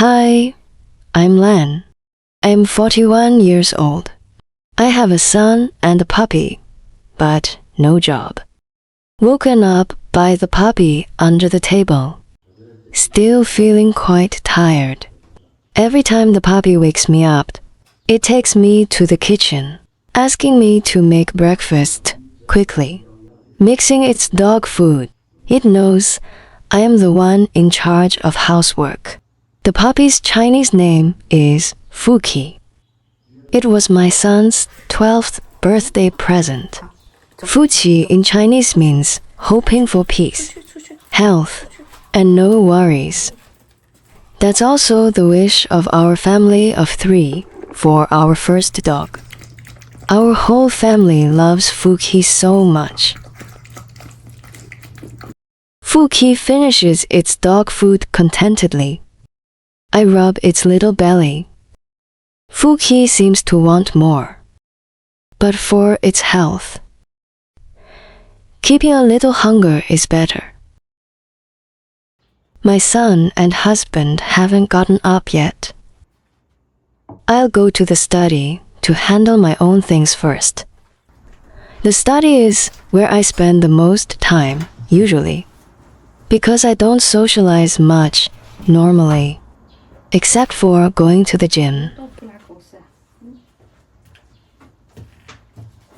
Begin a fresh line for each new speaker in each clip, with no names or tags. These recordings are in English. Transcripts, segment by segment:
Hi, I'm Lan. I'm 41 years old. I have a son and a puppy, but no job. Woken up by the puppy under the table. Still feeling quite tired. Every time the puppy wakes me up, it takes me to the kitchen, asking me to make breakfast quickly. Mixing its dog food. It knows I am the one in charge of housework. The puppy's Chinese name is Fuki. It was my son's 12th birthday present. Fuqi in Chinese means hoping for peace, health, and no worries. That's also the wish of our family of 3 for our first dog. Our whole family loves Fuki so much. Fuki finishes its dog food contentedly. I rub its little belly. Fuki seems to want more, but for its health, keeping a little hunger is better. My son and husband haven't gotten up yet. I'll go to the study to handle my own things first. The study is where I spend the most time, usually, because I don't socialize much normally, except for going to the gym.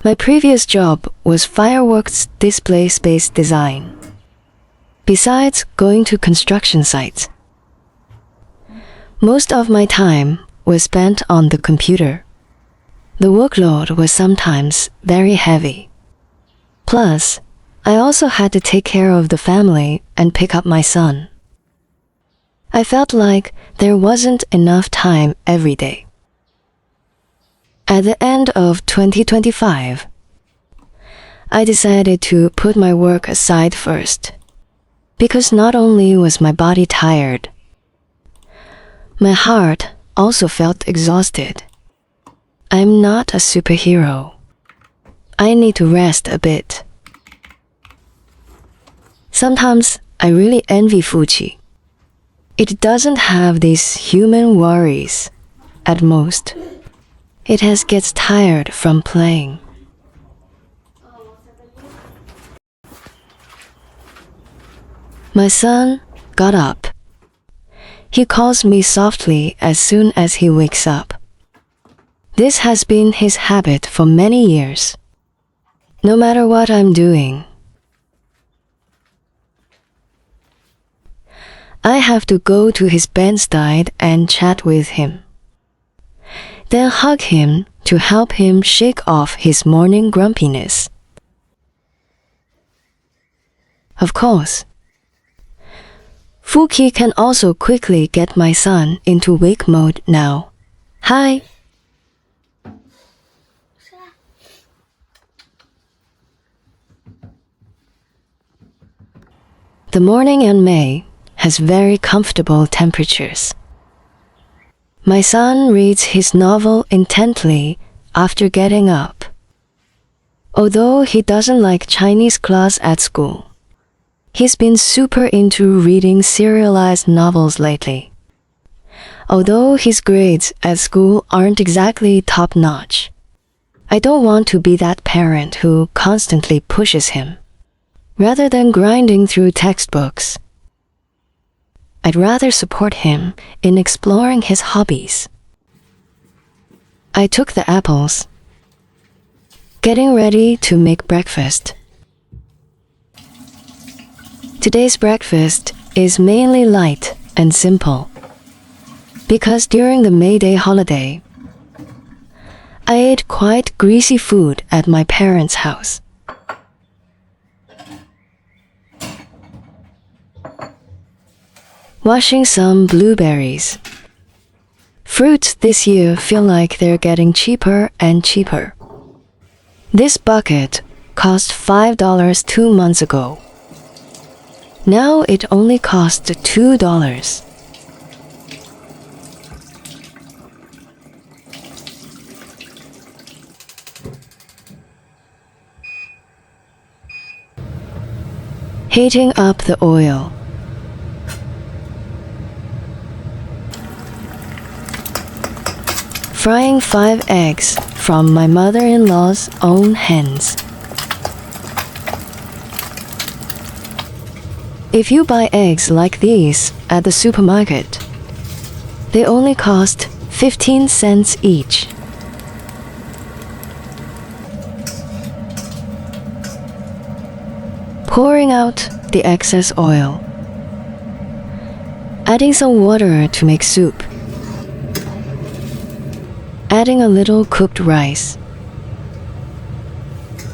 My previous job was fireworks display space design. Besides going to construction sites, most of my time was spent on the computer. The workload was sometimes very heavy. Plus, I also had to take care of the family and pick up my son. I felt like there wasn't enough time every day. At the end of 2025, I decided to put my work aside first, because not only was my body tired, my heart also felt exhausted. I'm not a superhero. I need to rest a bit. Sometimes I really envy Fuqi. It doesn't have these human worries. At most, it gets tired from playing. My son got up. He calls me softly as soon as he wakes up. This has been his habit for many years. No matter what I'm doing, I have to go to his bedside and chat with him. Then hug him to help him shake off his morning grumpiness. Of course, Fuki can also quickly get my son into wake mode now. Hi. The morning in May has very comfortable temperatures. My son reads his novel intently after getting up. Although he doesn't like Chinese class at school, he's been super into reading serialized novels lately. Although his grades at school aren't exactly top-notch, I don't want to be that parent who constantly pushes him. Rather than grinding through textbooks, I'd rather support him in exploring his hobbies. I took the apples, getting ready to make breakfast. Today's breakfast is mainly light and simple, because during the May Day holiday, I ate quite greasy food at my parents' house. Washing some blueberries. Fruits this year feel like they're getting cheaper and cheaper. This bucket cost $5 2 months ago. Now it only costs $2. Heating up the oil. frying 5 eggs from my mother-in-law's own hens. If you buy eggs like these at the supermarket, they only cost 15 cents each. Pouring out the excess oil. Adding some water to make soup. Adding a little cooked rice.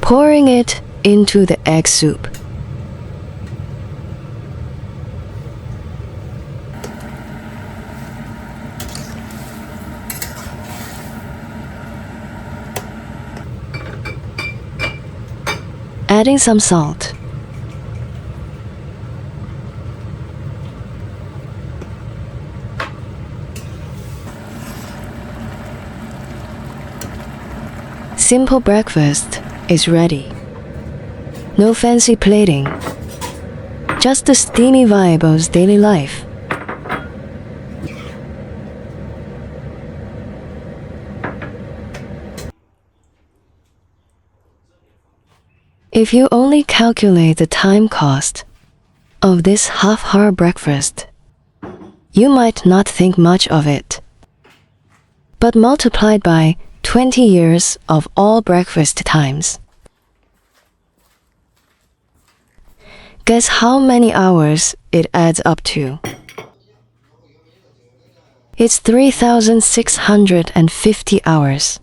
Pouring it into the egg soup. Adding some salt. Simple breakfast is ready. No fancy plating. Just the steamy vibe of daily life. If you only calculate the time cost of this half-hour breakfast, you might not think much of it. But multiplied by 20 years of all breakfast times, guess how many hours it adds up to? It's 3,650 hours.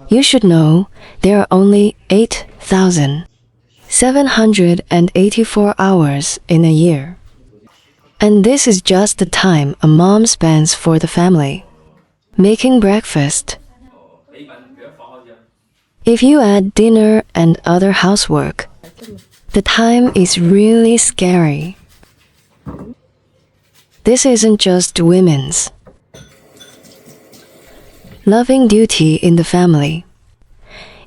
You should know there are only 8,784 hours in a year. And this is just the time a mom spends for the family, making breakfast. If you add dinner and other housework, the time is really scary. This isn't just women's loving duty in the family.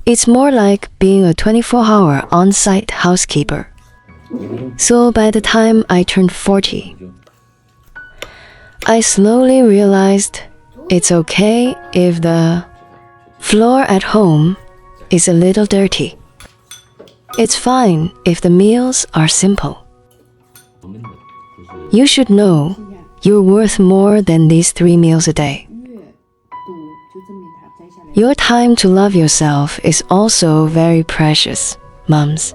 It's more like being a 24-hour on-site housekeeper. So by the time I turned 40, I slowly realized it's okay if the floor at home is a little dirty. It's fine if the meals are simple. You should know you're worth more than these 3 meals a day. Your time to love yourself is also very precious, moms.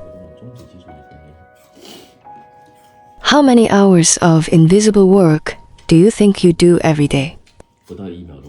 How many hours of invisible work do you think you do every day?
不到1秒钟。